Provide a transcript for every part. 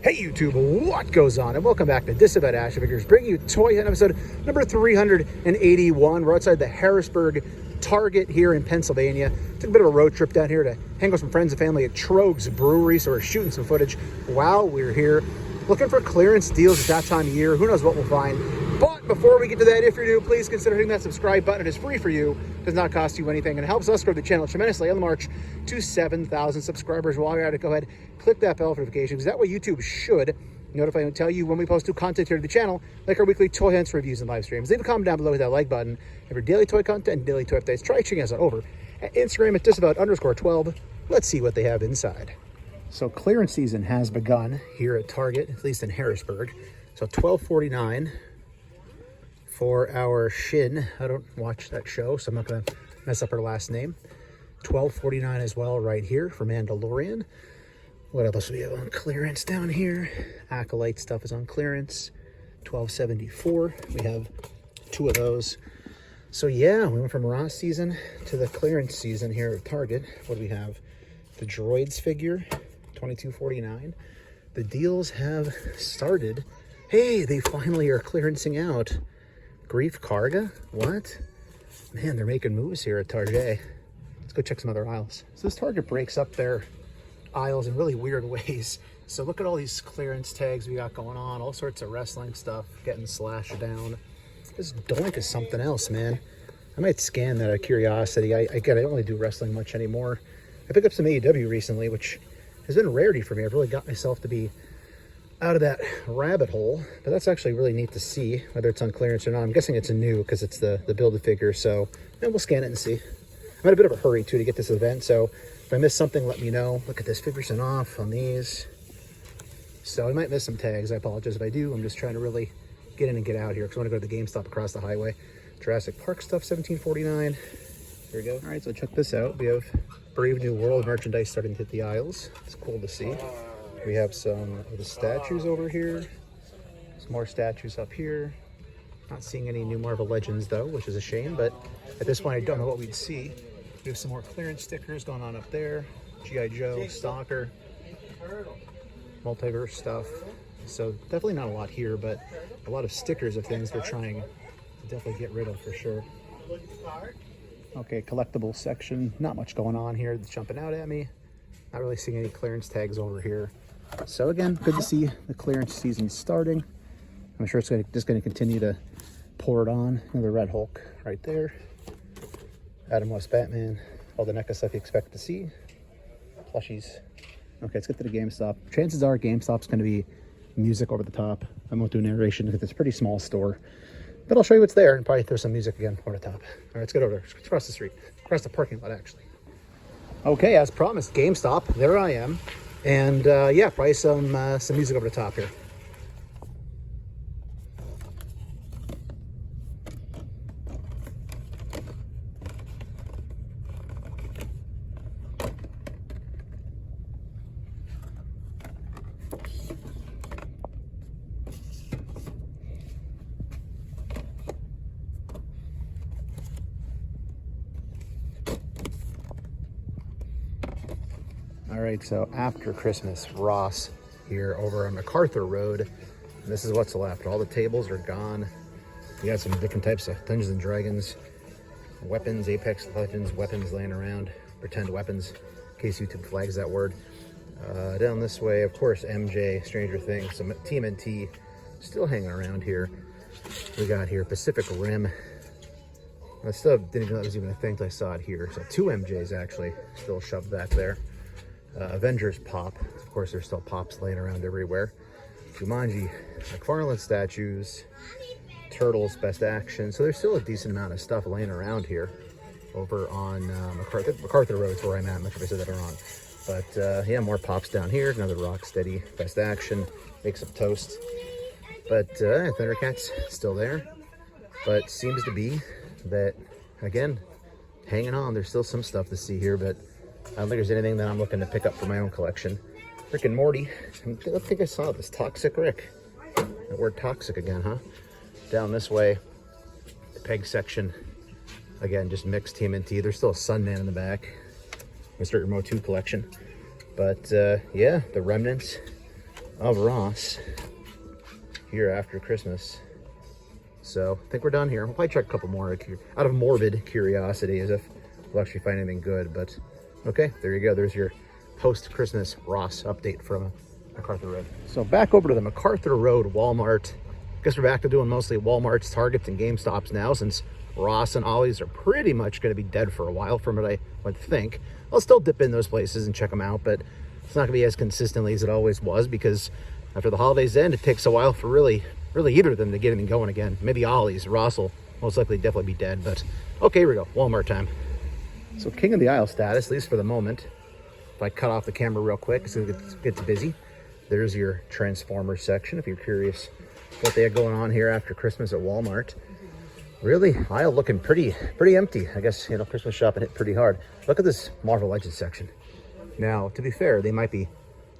Hey YouTube, what goes on? And welcome back to Disavowed Action Figures, bringing you Toy Hunt episode number 381. We're outside the Harrisburg Target here in Pennsylvania. Took a bit of a road trip down here to hang with some friends and family at Trogs Brewery, so we're shooting some footage while we're here. Looking for clearance deals at that time of year. Who knows what we'll find. But before we get to that, if you're new, please consider hitting that subscribe button. It is free for you, does not cost you anything, and it helps us grow the channel tremendously on the march to 7,000 subscribers. While you're at it, go ahead, click that bell for notifications. That way YouTube should notify and tell you when we post new content here to the channel, like our weekly toy hunts, reviews, and live streams. Leave a comment down below with that like button. And for daily toy content and daily toy updates, try checking us out over at Instagram at Disavowed_12. Let's see what they have inside. So clearance season has begun here at Target, at least in Harrisburg. So $12.49 for our Shin. I don't watch that show, so I'm not going to mess up her last name. $12.49 as well right here for Mandalorian. What else do we have on clearance down here? Acolyte stuff is on clearance. $12.74. We have two of those. So yeah, we went from raw season to the clearance season here at Target. What do we have? The Droids figure, $22.49. The deals have started. Hey, they finally are clearancing out Grief Karga? What? Man, they're making moves here at Target. Let's go check some other aisles. So this Target breaks up their aisles in really weird ways. So look at all these clearance tags we got going on, all sorts of wrestling stuff getting slashed down. This Doink is something else, man. I might scan that out of curiosity. I don't really do wrestling much anymore. I picked up some AEW recently, which has been a rarity for me. I've really got myself to be out of that rabbit hole, but that's actually really neat to see, whether it's on clearance or not. I'm guessing it's a new because it's the Build-A-Figure, so we'll scan it and see. I'm in a bit of a hurry too to get this event, so if I miss something, let me know. Look at this, 50% off on these. So I might miss some tags. I apologize if I do. I'm just trying to really get in and get out here because I want to go to the GameStop across the highway. Jurassic Park stuff, $17.49. Here we go. All right, so check this out. We have Brave New World merchandise starting to hit the aisles. It's cool to see. We have some of the statues over here. Some more statues up here. Not seeing any new Marvel Legends though, which is a shame, but at this point I don't know what we'd see. We have some more clearance stickers going on up there. G.I. Joe, Stalker, Multiverse stuff. So definitely not a lot here, but a lot of stickers of things they're trying to definitely get rid of for sure. Okay, collectible section. Not much going on here. It's jumping out at me. Not really seeing any clearance tags over here. So again, good to see the clearance season starting. I'm sure it's just going to continue to pour it on. Another Red Hulk right there. Adam West Batman. All the NECA stuff you expect to see. Plushies. Okay, let's get to the GameStop. Chances are GameStop's going to be music over the top. I won't do narration because it's a pretty small store. But I'll show you what's there and probably throw some music again over the top. All right, let's get over there. Let's cross the street. Across the parking lot, actually. Okay, as promised, GameStop. There I am. And yeah, probably some music over the top here. All right, so after Christmas, Ross here over on MacArthur Road. This is what's left. All the tables are gone. We got some different types of Dungeons and Dragons weapons, Apex Legends weapons laying around, pretend weapons, in case YouTube flags that word. Down this way, of course, MJ, Stranger Things, some Tmnt still hanging around here. We got here Pacific Rim. I still didn't even know that was even a thing until I saw it here. So two MJs actually still shoved back there. Avengers Pop. Of course, there's still Pops laying around everywhere. Jumanji, McFarlane statues, Turtles, Best Action. So there's still a decent amount of stuff laying around here over on MacArthur Road is where I'm at. I'm not sure if I said that wrong. But yeah, more Pops down here. Another Rocksteady, Best Action, Make Some Toast. But Thundercats still there. But seems to be that, again, hanging on. There's still some stuff to see here, but I don't think there's anything that I'm looking to pick up for my own collection. Rick and Morty. I think I saw this. Toxic Rick. That word toxic again, huh? Down this way, the peg section. Again, just mixed TMNT. There's still a Sunman in the back. Mr. Motu collection. But yeah, the remnants of Ross here after Christmas. So I think we're done here. We'll probably check a couple more out of morbid curiosity, as if we'll actually find anything good. But okay, there you go. There's your post-Christmas Ross update from MacArthur Road. So back over to the MacArthur Road Walmart. Guess we're back to doing mostly Walmarts, Targets, and GameStops now, since Ross and Ollie's are pretty much going to be dead for a while, from what I would think. I'll still dip in those places and check them out, but it's not going to be as consistently as it always was, because after the holidays end, it takes a while for really either of them to get anything going again. Maybe Ollie's. Ross will most likely definitely be dead, but okay, here we go. Walmart time. So king of the aisle status, at least for the moment. If I cut off the camera real quick so it gets busy, there's your Transformers section if you're curious what they have going on here after Christmas at Walmart. Really, aisle looking pretty empty. I guess, you know, Christmas shopping hit pretty hard. Look at this Marvel Legends section. Now, to be fair, if you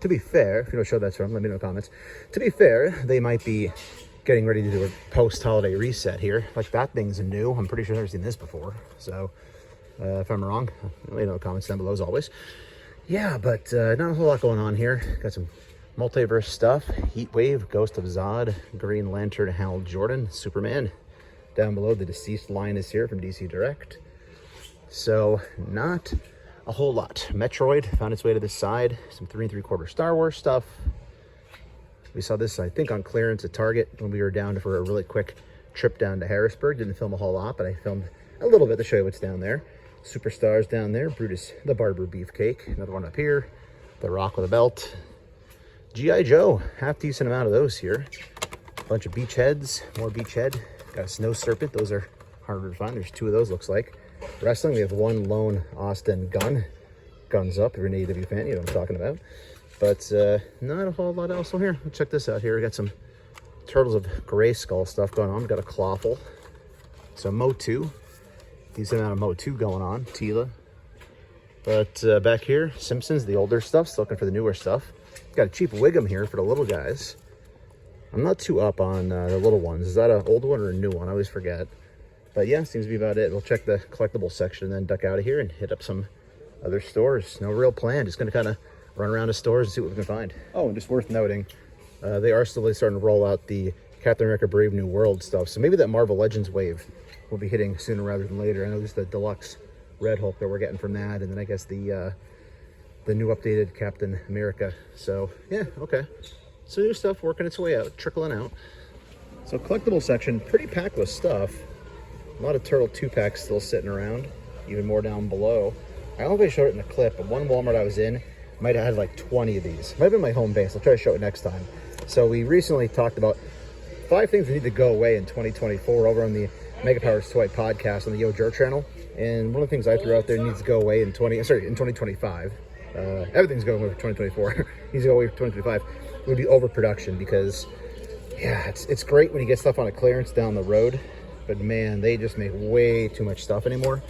don't show that from, let me know in the comments. To be fair, they might be getting ready to do a post-holiday reset here. Like, that thing's new. I'm pretty sure I've never seen this before. So, if I'm wrong, let me know in the comments down below as always. Yeah, but not a whole lot going on here. Got some Multiverse stuff. Heat Wave, Ghost of Zod, Green Lantern, Hal Jordan, Superman. Down below, the Deceased line is here from DC Direct. So, not a whole lot. Metroid found its way to this side. Some 3 3/4 Star Wars stuff. We saw this, I think, on clearance at Target when we were down for a really quick trip down to Harrisburg. Didn't film a whole lot, but I filmed a little bit to show you what's down there. Superstars down there. Brutus the Barber Beefcake. Another one up here. The Rock with a Belt. G.I. Joe. Half decent amount of those here. A bunch of Beachheads. More Beachhead. Got a Snow Serpent. Those are harder to find. There's 2 of those, looks like. Wrestling, we have one lone Austin gun. Guns up. If you're an AEW fan, you know what I'm talking about. But not a whole lot else. So here, let's check this out here. We got some Turtles of Gray Skull stuff going on. We got a Clawful. So Motu. Decent amount of Motu going on. Tila. But back here, Simpsons, the older stuff. Still looking for the newer stuff. Got a cheap Wiggum here for the little guys. I'm not too up on the little ones. Is that an old one or a new one? I always forget. But yeah, seems to be about it. We'll check the collectible section and then duck out of here and hit up some other stores. No real plan. Just going to kind of run around the stores and see what we can find. Oh, and just worth noting, they are still starting to roll out the Captain America Brave New World stuff. So maybe that Marvel Legends wave will be hitting sooner rather than later. I know there's the deluxe Red Hulk that we're getting from that. And then I guess the new updated Captain America. So yeah, okay. So new stuff working its way out, trickling out. So collectible section, pretty packed with stuff. A lot of Turtle 2-packs still sitting around, even more down below. I don't know if I showed it in the clip, but one Walmart I was in might have had like 20 of these. Might have been my home base. I'll try to show it next time. So we recently talked about 5 things that need to go away in 2024 over on the Mega Powers Toy podcast on the Yo Joe channel. And one of the things I threw out there needs to go away in 2025. Everything's going away for 2024. Needs to go away for 2025. It would be overproduction, because yeah, it's great when you get stuff on a clearance down the road, but man, they just make way too much stuff anymore.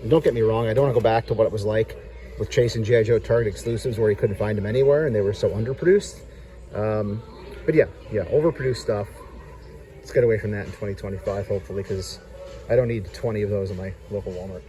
And don't get me wrong, I don't want to go back to what it was like with chasing G.I. Joe Target exclusives where you couldn't find them anywhere and they were so underproduced. But yeah, overproduced stuff. Let's get away from that in 2025, hopefully, because I don't need 20 of those in my local Walmart.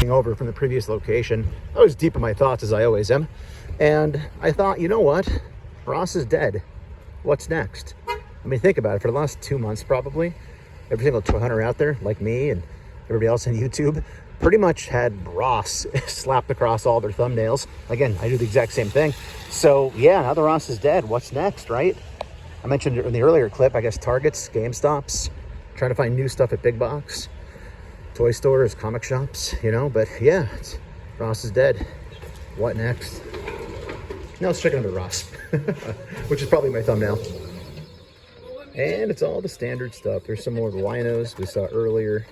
Over from the previous location. I was deep in my thoughts, as I always am, and I thought, you know what, Ross is dead. What's next? I mean, think about it. For the last 2 months, probably every single toy hunter out there, like me and everybody else on YouTube, pretty much had Ross slapped across all their thumbnails. Again, I do the exact same thing. So yeah, now the Ross is dead. What's next, right? I mentioned in the earlier clip, I guess Targets, GameStops, trying to find new stuff at big box, toy stores, comic shops, you know, but yeah, Ross is dead. What next? Now let's check another Ross, which is probably my thumbnail. And it's all the standard stuff. There's some more winos we saw earlier.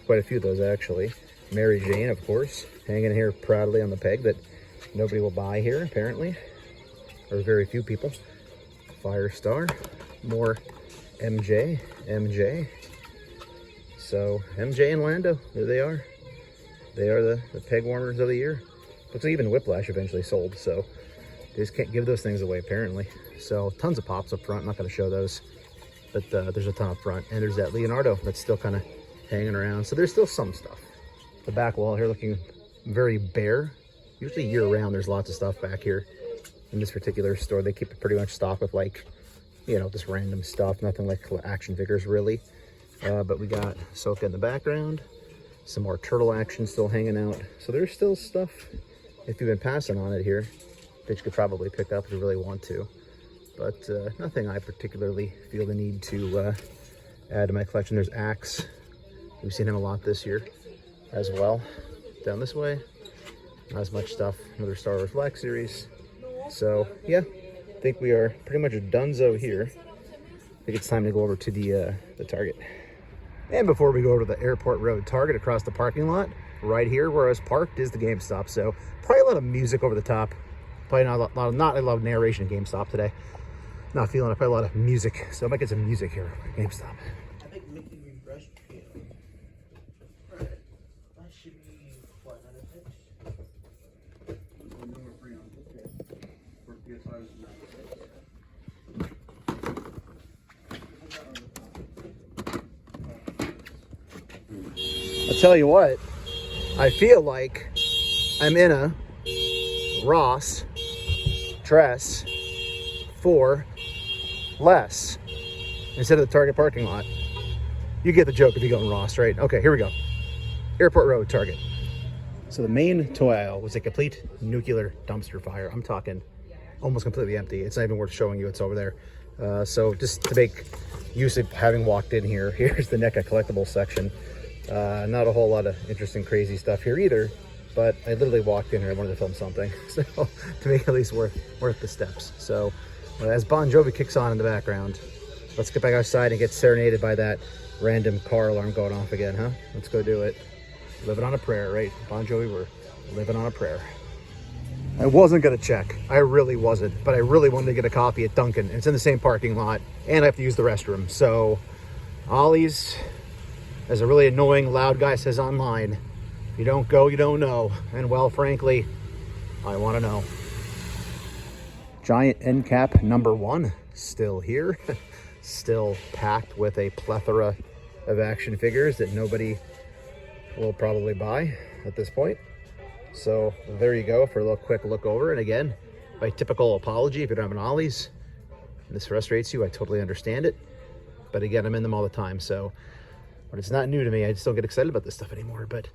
Quite a few of those, actually. Mary Jane, of course, hanging here proudly on the peg that nobody will buy here, apparently. Or very few people. Firestar. More MJ. So, MJ and Lando, there they are. They are the peg warmers of the year. Looks like even Whiplash eventually sold, so they just can't give those things away, apparently. So, tons of pops up front. I'm not going to show those, but there's a ton up front. And there's that Leonardo that's still kind of hanging around. So, there's still some stuff. The back wall here looking very bare. Usually year-round, there's lots of stuff back here. In this particular store, they keep it pretty much stocked with, like, you know, just random stuff. Nothing like action figures, really. But we got Soka in the background. Some more turtle action still hanging out. So there's still stuff, if you've been passing on it here, that you could probably pick up if you really want to. But nothing I particularly feel the need to add to my collection. There's Axe. We've seen him a lot this year as well. Down this way, not as much stuff. Another Star Wars Black Series. So yeah, I think we are pretty much a donezo here. I think it's time to go over to the Target. And before we go over to the Airport Road Target across the parking lot, right here where I was parked is the GameStop. So probably a lot of music over the top. Probably not a lot of narration at GameStop today. Not feeling it. Probably a lot of music. So I might get some music here at GameStop. I think Mickey refreshed you. Right. That should be what, 96? Number 3 on okay. For PS5 is 96. I'll tell you what, I feel like I'm in a Ross dress for less instead of the Target parking lot. You get the joke if you go in Ross, right? Okay, here we go. Airport Road, Target. So the main toy aisle was a complete nuclear dumpster fire. I'm talking almost completely empty. It's not even worth showing you. It's over there. So just to make use of having walked in here, here's the NECA collectibles section. Not a whole lot of interesting, crazy stuff here either, but I literally walked in here. I wanted to film something, so to make it at least worth the steps. So as Bon Jovi kicks on in the background, let's get back outside and get serenaded by that random car alarm going off again, huh? Let's go do it. Living on a prayer, right? Bon Jovi, we're living on a prayer. I wasn't gonna check. I really wasn't, but I really wanted to get a coffee at Dunkin'. It's in the same parking lot, and I have to use the restroom. So Ollie's, as a really annoying loud guy says online, you don't go, you don't know. And well, frankly, I want to know. Giant end cap number 1, still here. Still packed with a plethora of action figures that nobody will probably buy at this point. So there you go for a little quick look over. And again, my typical apology if you don't have an Ollie's, and this frustrates you, I totally understand it. But again, I'm in them all the time, so but it's not new to me. I just don't get excited about this stuff anymore. But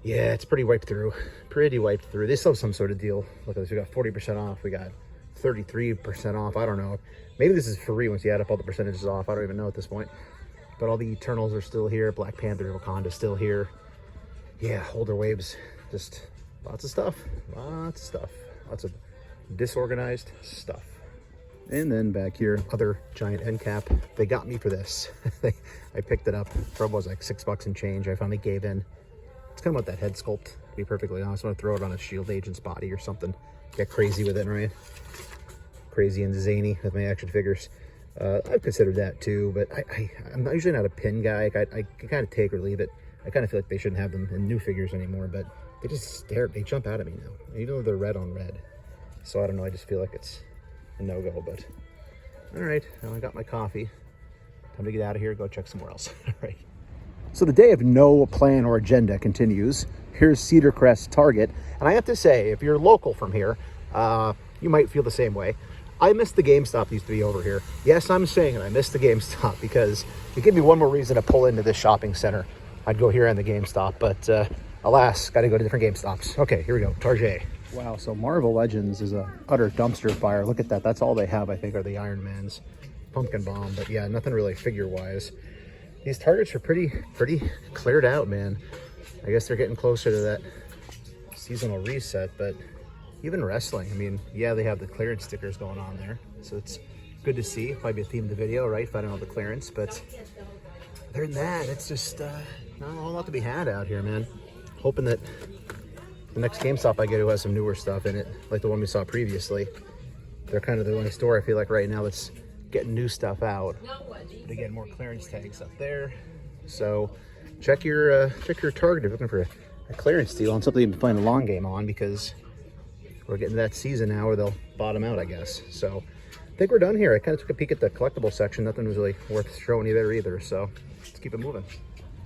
yeah, it's pretty wiped through. Pretty wiped through. They still have some sort of deal. Look at this. We got 40% off. We got 33% off. I don't know. Maybe this is free once you add up all the percentages off. I don't even know at this point. But all the Eternals are still here. Black Panther, Wakanda still here. Yeah, older waves. Just lots of stuff. Lots of stuff. Lots of disorganized stuff. And then back here, other giant end cap. They got me for this. I picked it up. Probably was like $6 and change. I finally gave in. It's kind of what that head sculpt, to be perfectly honest. I want to throw it on a SHIELD agent's body or something. Get crazy with it, right? Crazy and zany with my action figures. I've considered that too, but I'm usually not a pin guy. I can kind of take or leave it. I kind of feel like they shouldn't have them in new figures anymore, but they just stare, they jump out at me now, even though they're red on red. So I don't know, I just feel like it's a no-go, but all right, now I got my coffee. Time to get out of here, go check somewhere else. All right. So the day of no plan or agenda continues. Here's Cedar Crest Target, and I have to say, if you're local from here, you might feel the same way. I miss the GameStop that used to be over here. Yes, I'm saying it, I miss the GameStop because it gave me one more reason to pull into this shopping center. I'd go here on the GameStop, but alas, got to go to different GameStops. Okay, here we go, Target. Wow, so Marvel Legends is a utter dumpster fire. Look at that. That's all they have, I think, are the Iron Mans. Pumpkin Bomb, but yeah, nothing really figure-wise. These targets are pretty cleared out, man. I guess they're getting closer to that seasonal reset, but even wrestling, I mean, yeah, they have the clearance stickers going on there, so it's good to see. Might be a theme of the video, right? Finding all the clearance, but other than that, it's just not a whole lot to be had out here, man. Hoping that the next GameStop I go to has some newer stuff in it, like the one we saw previously. They're kind of the only store I feel like right now that's getting new stuff out. But again, more clearance tags up there. So check your Target if you're looking for a clearance deal on something you've been playing a long game on, because we're getting to that season now where they'll bottom out, I guess. So I think we're done here. I kind of took a peek at the collectible section. Nothing was really worth showing you there either. So let's keep it moving.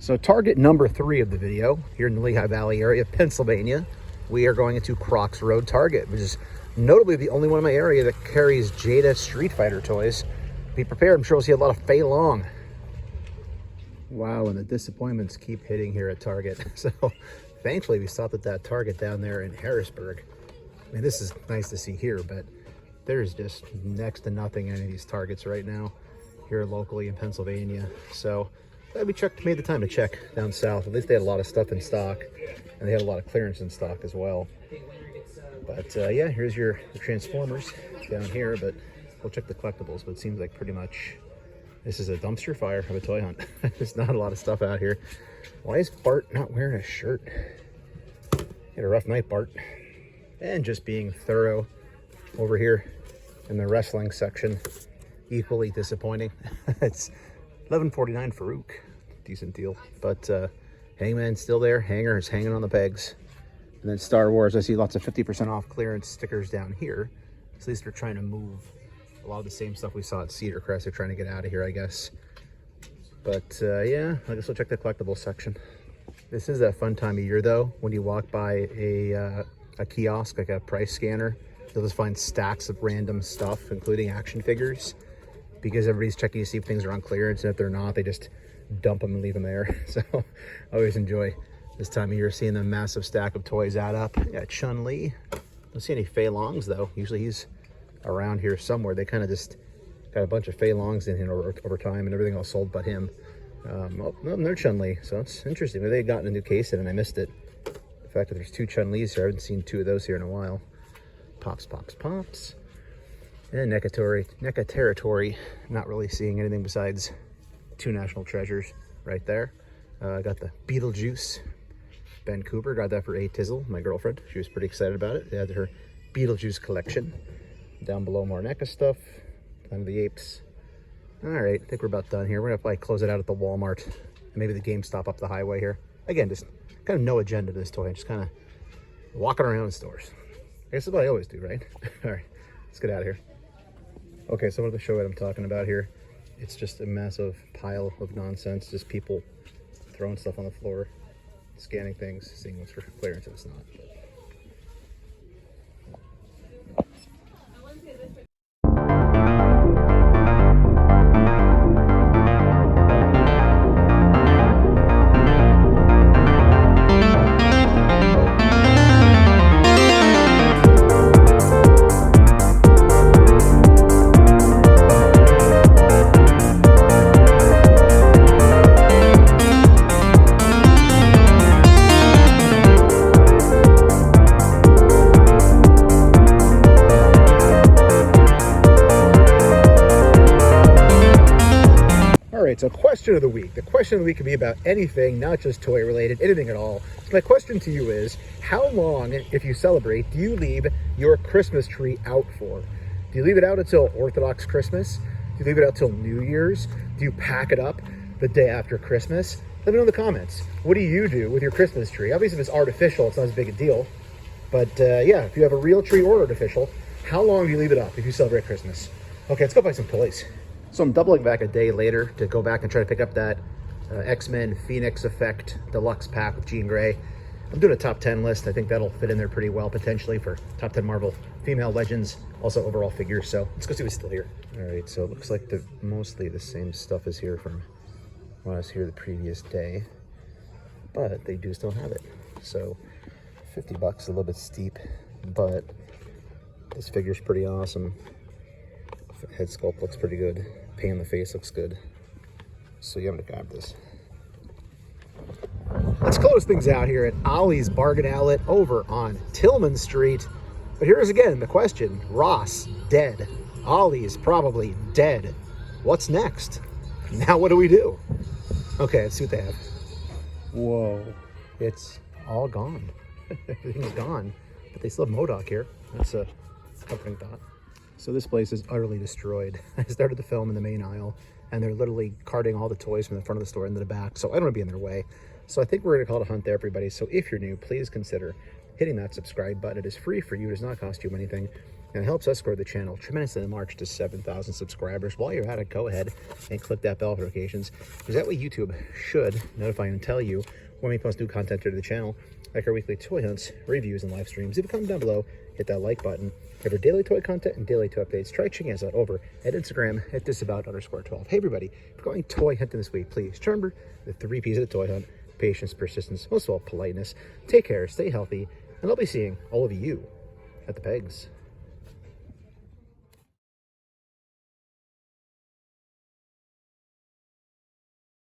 So Target number 3 of the video here in the Lehigh Valley area of Pennsylvania. We are going into Crocks Road Target, which is notably the only one in my area that carries Jada Street Fighter toys. Be prepared, I'm sure we'll see a lot of Fei Long. Wow, and the disappointments keep hitting here at Target. So thankfully we stopped at that Target down there in Harrisburg. I mean, this is nice to see here, but there's just next to nothing in any of these Targets right now here locally in Pennsylvania. So glad we made the time to check down south. At least they had a lot of stuff in stock, and they had a lot of clearance in stock as well. But yeah, here's the Transformers down here, but we'll check the collectibles. But it seems like pretty much this is a dumpster fire of a toy hunt. There's not a lot of stuff out here. Why is Bart not wearing a shirt? You had a rough night, Bart. And just being thorough over here in the wrestling section, equally disappointing. It's $11.49 Farouk, decent deal. But Hangman's still there. Hanger is hanging on the pegs. And then Star Wars, I see lots of 50% off clearance stickers down here. So at least they're trying to move a lot of the same stuff we saw at Cedar Crest. They're trying to get out of here, I guess. But yeah, I guess we'll check the collectibles section. This is a fun time of year though, when you walk by a kiosk, like a price scanner. You'll just find stacks of random stuff, including action figures, because everybody's checking to see if things are on clearance, and if they're not, they just dump them and leave them there. So I always enjoy this time of year seeing the massive stack of toys add up. Yeah, Chun-Li. Don't see any Fei Longs though. Usually he's around here somewhere. They kind of just got a bunch of Fei Longs in here over time, and everything else sold but him. Oh, no, they're Chun-Li, so it's interesting. Maybe they got a new case in and I missed it. The fact that there's 2 Chun-Lis here, I haven't seen 2 of those here in a while. Pops. And NECA territory, not really seeing anything besides 2 national treasures right there. I got the Beetlejuice. Ben Cooper got that for A Tizzle, my girlfriend. She was pretty excited about it. They had her Beetlejuice collection. Down below, more NECA stuff. Planet of the Apes. All right, I think we're about done here. We're gonna probably close it out at the Walmart and maybe the GameStop up the highway here. Again, just kind of no agenda to this toy. Just kind of walking around in stores. I guess that's what I always do, right? All right, let's get out of here. Okay, so what to show what I'm talking about here. It's just a massive pile of nonsense. Just people throwing stuff on the floor, scanning things, seeing what's for clearance and what's not. So question of the week. The question of the week can be about anything, not just toy related, anything at all. So my question to you is, how long, if you celebrate, do you leave your Christmas tree out for? Do you leave it out until Orthodox Christmas? Do you leave it out till New Year's? Do you pack it up the day after Christmas? Let me know in the comments. What do you do with your Christmas tree? Obviously, if it's artificial, it's not as big a deal. But yeah, if you have a real tree or artificial, how long do you leave it up if you celebrate Christmas? Okay, let's go buy some toys. So I'm doubling back a day later to go back and try to pick up that X-Men Phoenix Effect Deluxe pack with Jean Grey. I'm doing a top 10 list. I think that'll fit in there pretty well, potentially, for top 10 Marvel female legends, also overall figures. So let's go see what's still here. All right, so it looks like mostly the same stuff is here from when I was here the previous day, but they do still have it. So $50, a little bit steep. but this figure's pretty awesome. Head sculpt looks pretty good. Paint on the face looks good. So yeah, I'm gonna grab this. Let's close things out here at Ollie's Bargain Outlet over on Tillman Street. But here's again the question. Ross, dead. Ollie's probably dead. What's next? Now what do we do? Okay, let's see what they have. Whoa. It's all gone. Everything's gone. But they still have MODOK here. That's a comforting thought. So this place is utterly destroyed. I started the film in the main aisle, and they're literally carting all the toys from the front of the store into the back, so I don't want to be in their way. So I think we're going to call it a hunt there, everybody. So if you're new, please consider hitting that subscribe button. It is free for you. It does not cost you anything, and it helps us grow the channel tremendously in the march to 7,000 subscribers. While you're at it, go ahead and click that bell notifications, because that way YouTube should notify and tell you when we post new content to the channel, like our weekly toy hunts, reviews, and live streams. If you comment down below, hit that like button. Have our daily toy content and daily toy updates. Try checking us out over at Instagram at Disavowed_12. Hey everybody, if you're going toy hunting this week, please remember the 3 P's of the toy hunt: patience, persistence, most of all politeness. Take care, stay healthy, and I'll be seeing all of you at the pegs.